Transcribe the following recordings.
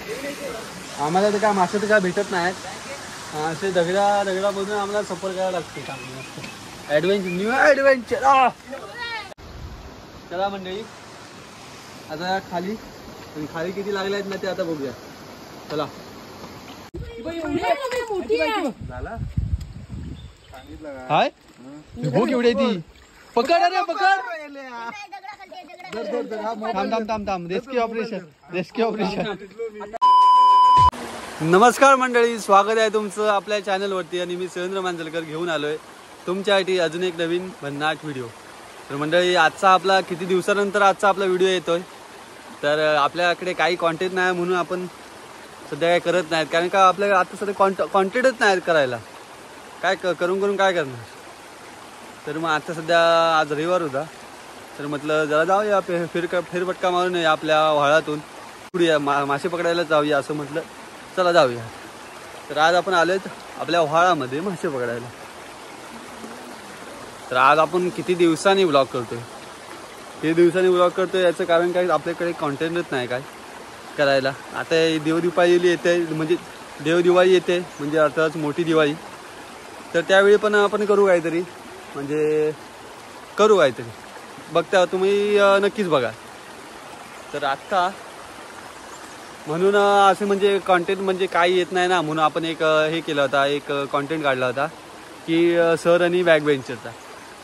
आम्हाला तर काय मासे तर काय भेटत नाहीत, असे दगडामधून आम्हाला सफर करायला लागते. Adventure, new adventure. चला मंडळी, आता खाली किती लागले आहेत ना ते आता बघूया. चला. हाय हो, केवढी आहे ती? पकड अरे पकड. थांब. Rescue operation. नमस्कार मंडळी, स्वागत आहे तुमचं आपल्या चॅनलवरती. आणि मी सुरेंद्र मांजलकर घेऊन आलोय तुमच्यासाठी अजून एक नवीन भन्नाट व्हिडिओ. तर मंडळी, आजचा आपला किती दिवसानंतर आजचा आपला व्हिडिओ येतोय. तर आपल्याकडे काही कॉन्टेंट नाही म्हणून आपण सध्या काय करत नाहीत, कारण का आपल्याला आता सध्या कॉन्टेंटच नाही करायला. काय करून काय करणार. तर मग आता सध्या आज रविवार होता, तर म्हटलं जरा जाऊया फेरफटका मारून आपल्या व्हाळातून पुढे मासे पकडायला जाऊया असं म्हटलं. चला जाऊया. तर आज आपण आलोत आपल्या व्हाळामध्ये मासे पकडायला. तर आज आपण किती दिवसांनी व्लॉग करतोय याचं कारण काय, आपल्याकडे कॉन्टेंटच नाही काय करायला. आता देवदिवाळी येते, म्हणजे देवदिवाळी येते म्हणजे अर्थातच मोठी दिवाळी. तर त्यावेळी पण आपण करू काहीतरी बघता तुम्ही नक्कीच बघा. तर आत्ता म्हणून असे म्हणजे कॉन्टेंट म्हणजे काही येत नाही ना, म्हणून आपण एक हे केला होता, एक कॉन्टेंट काढला होता की सर आणि बॅक बेंचरचा.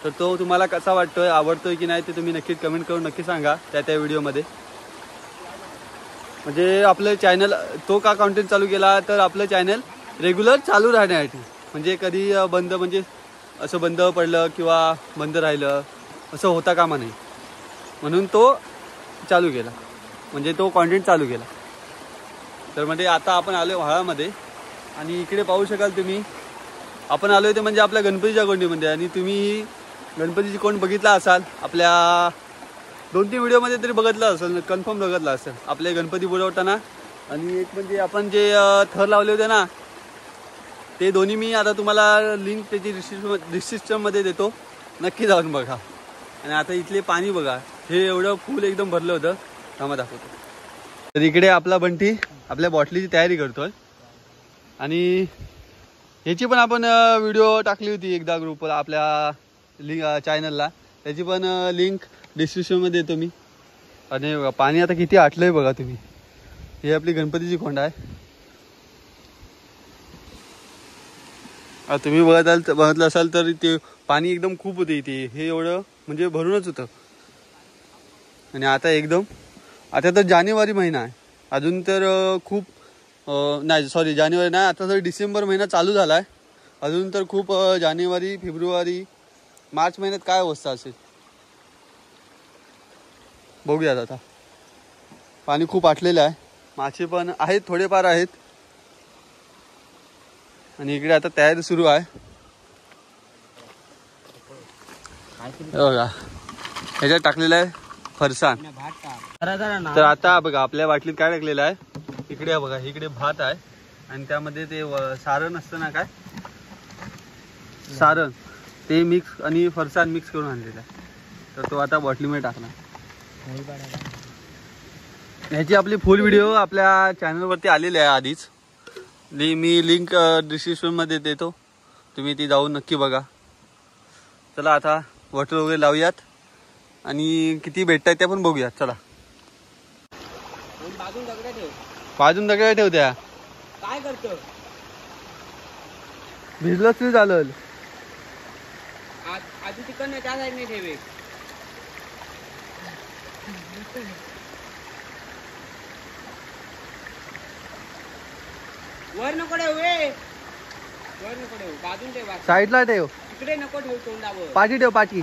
तर तो तुम्हाला कसा वाटतोय, आवडतोय की नाही ते तुम्ही नक्कीच कमेंट करून नक्की सांगा त्या व्हिडिओमध्ये. म्हणजे आपलं चॅनल तो का कॉन्टेंट चालू केला, तर आपलं चॅनल रेग्युलर चालू राहण्यासाठी, म्हणजे कधी असं बंद पडलं किंवा बंद राहिलं असं होता कामा नाही, म्हणून तो चालू केला, म्हणजे तो कॉन्टेंट चालू केला. तर म्हणजे आता आपण आलो व्हाळामध्ये आणि इकडे पाहू शकाल तुम्ही, आपण आलो ते म्हणजे आपल्या गणपतीच्या कोंडीमध्ये. आणि तुम्ही गणपतीची कोंड बघितला असाल, आपल्या 2-3 व्हिडिओमध्ये तरी बघितलं असेल, कन्फर्म बघितलं असेल आपले गणपती बुडवताना. आणि एक म्हणजे आपण जे थर लावले होते ना, ते दोन्ही मी आता तुम्हाला लिंक त्याची डिस्क्रिप्शनमध्ये देतो, नक्की जाऊन बघा. आणि आता इथले पाणी बघा, हे एवढं फुल एकदम भरलं होतं. थांबा दाखवतो. तर इकडे आपला बंटी आपल्या बॉटलीची तयारी करतोय. आणि ह्याची पण आपण व्हिडिओ टाकली होती एकदा ग्रुपला आपल्या चॅनलला, त्याची पण लिंक डिस्क्रिप्शनमध्ये देतो मी. आणि बघा पाणी आता किती आटलंय बघा तुम्ही. ही आपली गणपतीची कोंड आहे. तुम्ही बघितलं असाल तर ते पाणी एकदम खूप होते इथे, हे एवढं म्हणजे भरूनच होतं. आणि आता तर जानेवारी महिना आहे, अजून तर खूप नाही, सॉरी जानेवारी नाही, आता तर डिसेंबर महिना चालू झाला आहे. अजून तर खूप जानेवारी, फेब्रुवारी, मार्च महिन्यात काय अवस्था असेल बघूयात. आता पाणी खूप आटलेलं आहे, मासे पण आहेत, थोडेफार आहेत. आणि इकडे आता तयारी सुरू आहे बघा. ह्याच्यात टाकलेलं आहे फरसाण. तर आता बघा आपल्या बाटलीत काय टाकलेलं आहे, इकडे बघा, इकडे भात आहे आणि त्यामध्ये ते सारण असतं ना, काय सारण, ते मिक्स आणि फरसाण मिक्स करून आणलेलं आहे. तर तो आता बॉटलीमध्ये टाकणार. ह्याची आपली फुल व्हिडिओ आपल्या चॅनलवरती आलेली आहे आधीच, मी लिंक डिस्क्रिप्शनमध्ये देतो, तुम्ही ती जाऊन नक्की बघा. चला आता वॉटर वगैरे लावूयात आणि किती भेटतायत ते पण बघूयात. चला. बाजून दगड्या ठेव त्या. काय करतो, भिजलंच तरी चालेल. आधी तिकडनं त्या साईडने ठेवे. वर नको ठेव, वर नको ठेव, बाजून ठेव, साईडला ठेव, इकडे नको ठेव, तोंडावर पाठी ठेव, पाठी.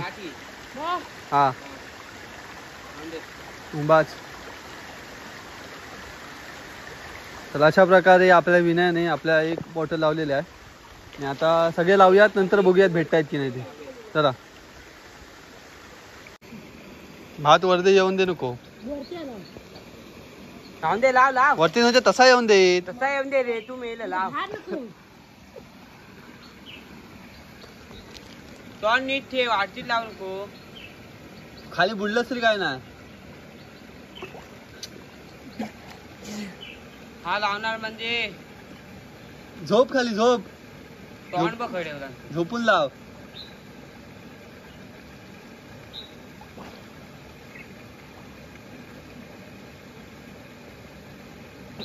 हा उंबाच. तर अशा प्रकारे आपल्या विनयाने आपल्या एक बॉटल लावलेली आहे. आणि आता सगळे लावूयात, नंतर बघूयात भेटतायत की नाही ते. चला. भात वरती येऊन दे, नको दे, लाव वरती म्हणजे तसा येऊन दे, रे तू मेल लाव. तो नीट ठेव, आरतीत लाव नको, खाली बुडलंच तरी काय नाही. हा लावणार म्हणजे झोप खाली झोप. तोंड पकडे झोपून लाव.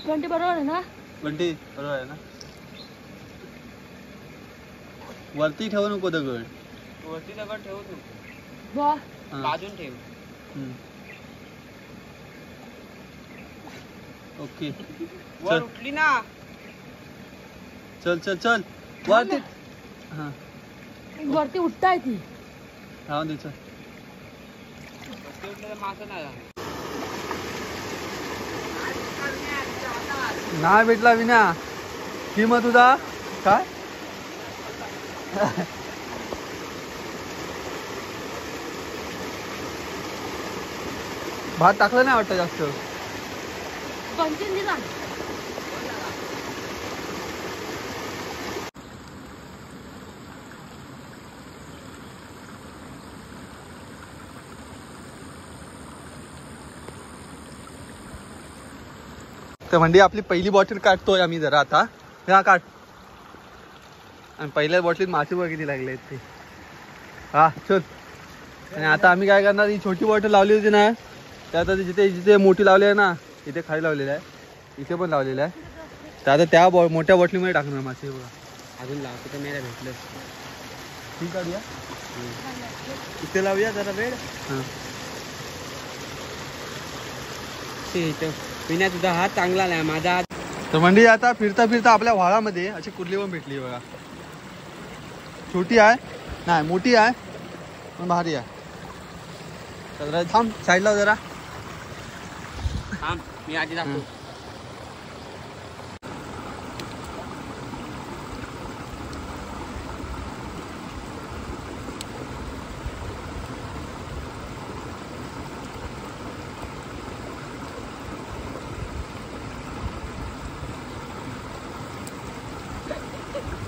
बंटी बरोबर आहे ना? बंटी बरोबर आहे ना? वरती ठेवू नको दगड. वरती दगड ठेवू तू. वा. बाजून ठेव. ओके. वर उठली ना. चल चल चल वरती. हा वरती उठताय ती. राहून दे चल. मासा नाही नाही भेटला विना. की मग तुझा काय भात टाकलं नाही वाटतं जास्त. बंटीन दिला. तर म्हणजे आपली पहिली बॉटल काढतोय आम्ही जरा आता. हा काढ. आणि पहिल्या बॉटलीत मासे बघ किती लागले ते. हा चल. आणि आता आम्ही काय करणार, ही छोटी बॉटल लावली होती ना, त्या आता जिथे जिथे मोठी लावली आहे ना, इथे खाली लावलेली आहे, इथे पण लावलेलं आहे. तर आता त्या मोठ्या बॉटलीमध्ये टाकणार मासे बघा. अजून लावतो तर नाही भेटलं. ठीक काढूया. इथे लावूया जरा वेळ. हां विना तुझा हात चांगला नाही, माझा हात. तर म्हणजे आता फिरता फिरता आपल्या व्हाळामध्ये अशी कुर्ली पण भेटली बघा. छोटी आहे नाही मोठी आहे पण भारी आहे. तर जरा थांब साईडला जरा. थांब मी आधी दाखवतो.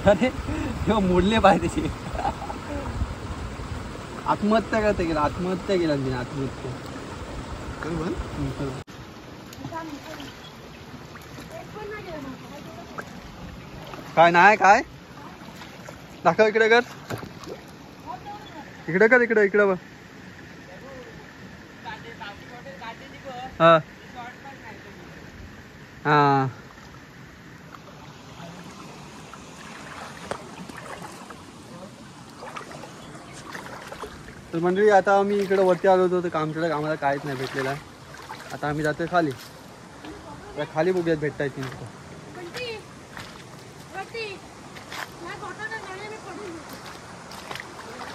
अरे तेव्हा मोडले पाहिजे त्याची. आत्महत्या करते गेला. आत्महत्या केला तिने. आत्महत्या काय नाही काय दाखव. इकडे कर. इकडे कर. इकडे इकडे बघ. हा हा तर मंडळी आता आम्ही इकडे वरती आलो होतो. तर आमच्याकडे आम्हाला काहीच नाही भेटलेलं आहे. आता आम्ही जातोय खाली. तर खाली बघूयात भेटता येतील.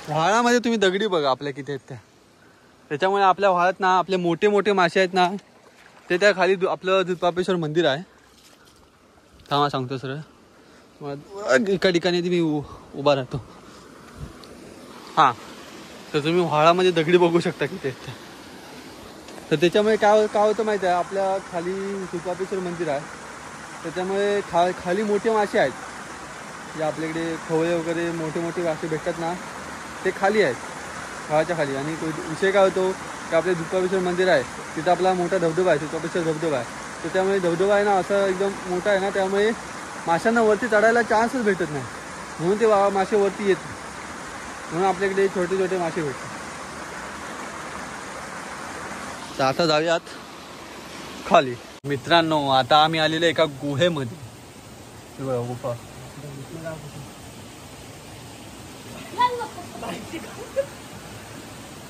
व्हाळामध्ये तुम्ही दगडी बघा आपल्या किती आहेत त्या. त्याच्यामुळे आपल्या व्हाळात ना आपले मोठे मोठे मासे आहेत ना, ते त्या खाली आपलं दुधपापेश्वर मंदिर आहे. थांबा सांगतो सर. एका ठिकाणी मी उभा राहतो. हां तर तुम्ही व्हाळामध्ये दगडी बघू शकता किती आहेत त्या. तर त्याच्यामुळे काय होतं माहिती आहे, आपल्या खाली दुधपापेश्वर मंदिर आहे, त्याच्यामुळे खाली मोठे मासे आहेत. जे आपल्याकडे खवळे वगैरे मोठे मोठे मासे भेटतात ना, ते खाली आहेत व्हाळाच्या खाली. आणि विषय काय होतो की आपले दुधपापेश्वर मंदिर आहे, तिथं आपला मोठा धबधबा आहे, दुधपापेश्वर धबधबा आहे. तर त्यामुळे धबधबा आहे ना असा एकदम मोठा आहे ना, त्यामुळे माशांना वरती चढायला चान्सच भेटत नाही. म्हणून ते मासे वरती येत. म्हणून आपल्याकडे छोटे छोटे मासे भेटतात. तर आता जाऊयात खाली. मित्रांनो आता आम्ही आलेलो एका गुहेमध्ये. बघा गुफा.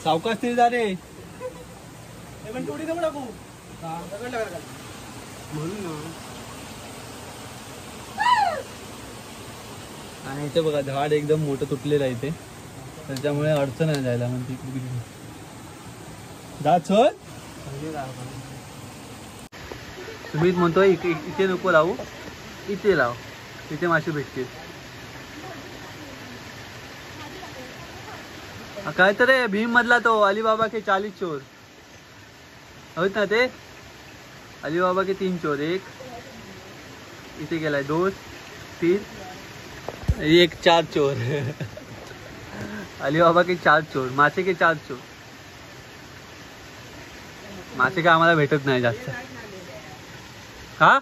सावकाश तरी जा रे. आणि इथे बघा झाड एकदम मोठं तुटलेलं आहे इथे, त्याच्यामुळे अडचण आहे जायला. म्हणजे जा चल. तुम्हीच म्हणतोय इथे नको लावू, इथे लाव, इथे मासे भेटतील. काय तर रे भीम मधला तो अलीबाबा के 40 चोर होत ना, ते अलीबाबा के 3 चोर. एक इथे गेलाय, 2 3 1 4 चोर. अलीबाबा के 4 चोर. मासे के 4 चोर. मासे काय आम्हाला भेटत नाही जास्त. हा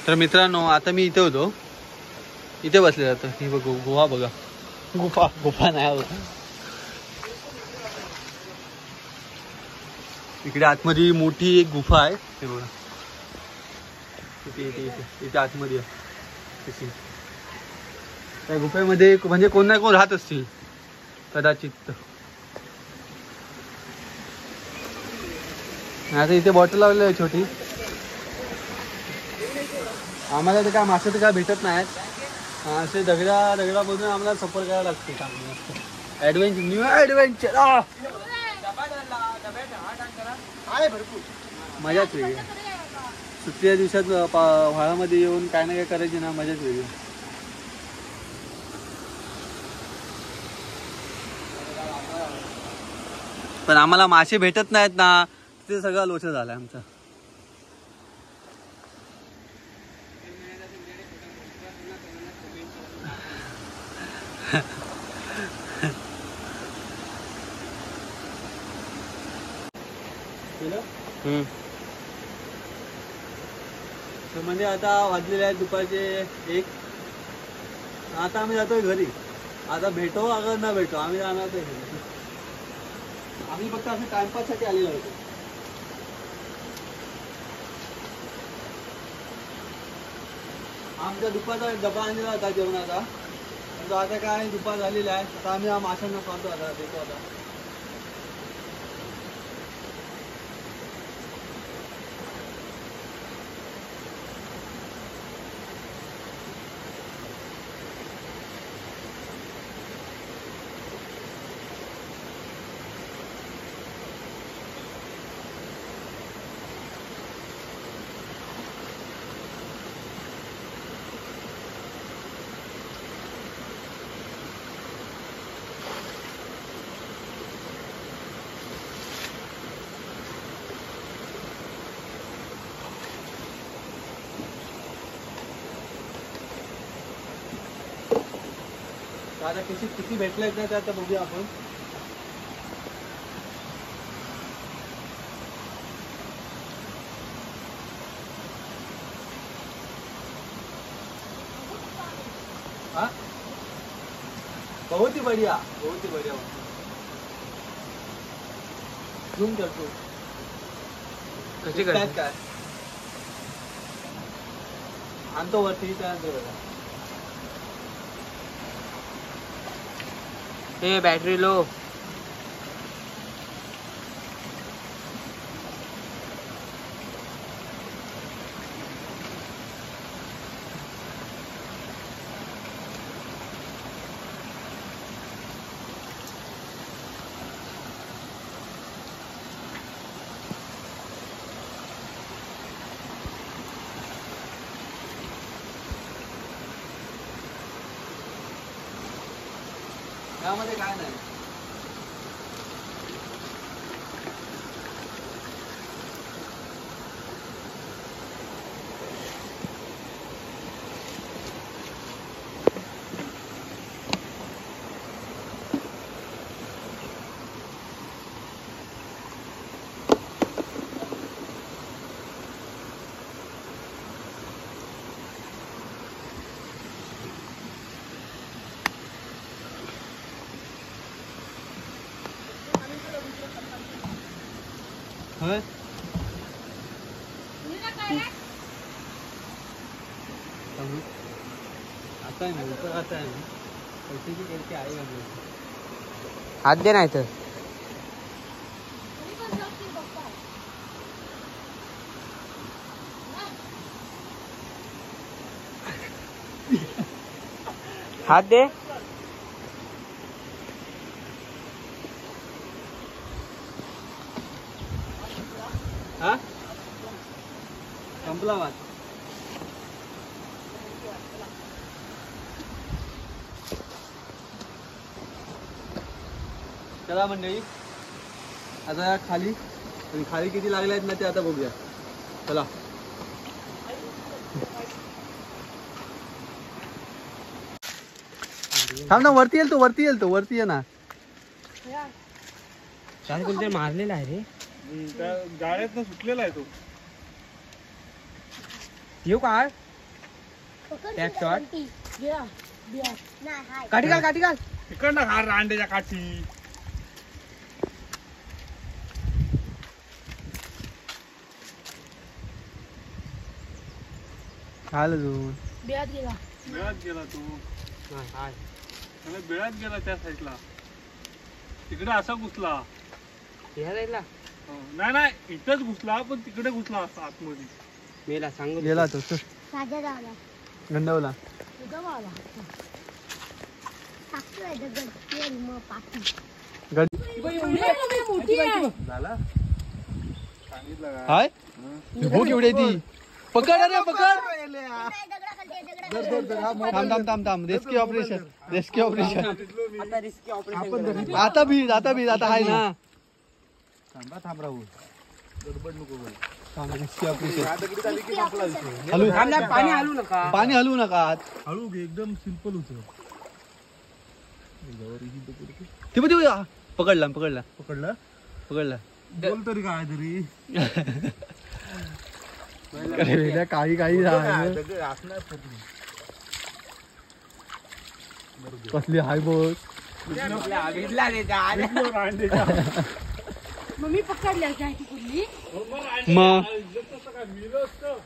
तर मित्रांनो आता मी इथे होतो, इथे बसले जातं. ही बघ गुहा बघा, गुफा गुफा नाही बघा. इकडे आतमध्ये मोठी एक गुफा आहे, हे बघा इथे इथे इथे इथे आतमध्ये आहे तशी. त्या गुफेमध्ये म्हणजे कोण ना कोण राहत असतील कदाचित. आता इथे बॉटल लावलेली आहे छोटी. आम्हाला तर काय मासे तर काय भेटत नाहीत, असे दगडामधून आम्हाला सफर करायला लागते. चांगलं ॲडव्हेंचर, न्यू ॲडव्हेंचर, मजाच वेगळी. सुट्टीच्या दिवसात व्हाळामध्ये येऊन काय ना काय करायची ना, मजाच वेगळी. पण आम्हाला मासे भेटत नाहीत ना, ते सगळा लोचा झालाय आमचा. म्हणजे आता वाजलेले आहेत दुपारचे 1. आता आम्ही जातोय घरी. आता भेटो अगर ना भेटो आम्ही जाणार घरी. आम्ही फक्त असं टाइमपास साठी आलेलो होतो. आमचा दुपारचा डबा आणलेला होता जेवणाचा, तो आता काय दुपार झालेला आहे. आता आम्ही माशांना खातो, आता देतो आता. आता किती भेटलेत ना ते आता बघूया आपण. हाँ बहुत ही बढ़िया झूम करतो. कशी त्यात करते? काय आणतो वरती त्यानंतर बघा. हे बॅटरी लो. यामध्ये काय नाही. होय आता आहे ना, आता आहे ना पैशाची गलती आहे का? हात दे नाही तर. हात दे. हा संपला वाद. चला मंडळी आता खाली किती लागले आहेत ना ते आता बघूया. चला थांब ना, वरती येईल तो वरती ये ना. काल कोणतरी मारलेला आहे रे. त्या गाड्यातनं सुटलेला आहे तो. येऊ काय? टॅप शॉट बिया बिया काठी घाल काठी घाल इकडनं खा रांडेच्या काठी. खाल अजून बियात गेला बेळात गेला तू. मला बेळात गेला त्या साईडला. तिकडे असा घुसला. ह्या जायला हो. नाही नाही इथंच घुसला पण तिकडे घुसला असा आतमध्ये. मेला सांगू गेला तो चल. गंडवला एकदम आला मोठी आहे झाला सांगितलं का? हाय भूक एवढी आहे ती. पकड अरे पकड. थांब थांब थांब थांब रेस्क्यू ऑपरेशन रेस्क्यू ऑपरेशन. आता रिस्की ऑपरेशन आता बीज आता हाय ना. थांब राहू गडबड नको बोल. Rescue operation. हलू पाणी हलू नका पाणी हलवू नका. हळू घे एकदम सिंपल होतं. ते पण पकडला पकडला पकडलं पकडला. बोल तरी काय तरी. काही कसली हाय बोट. रांडेच्या. मग मी पकडली काय ती कुठली मग काय मिळलं असतं.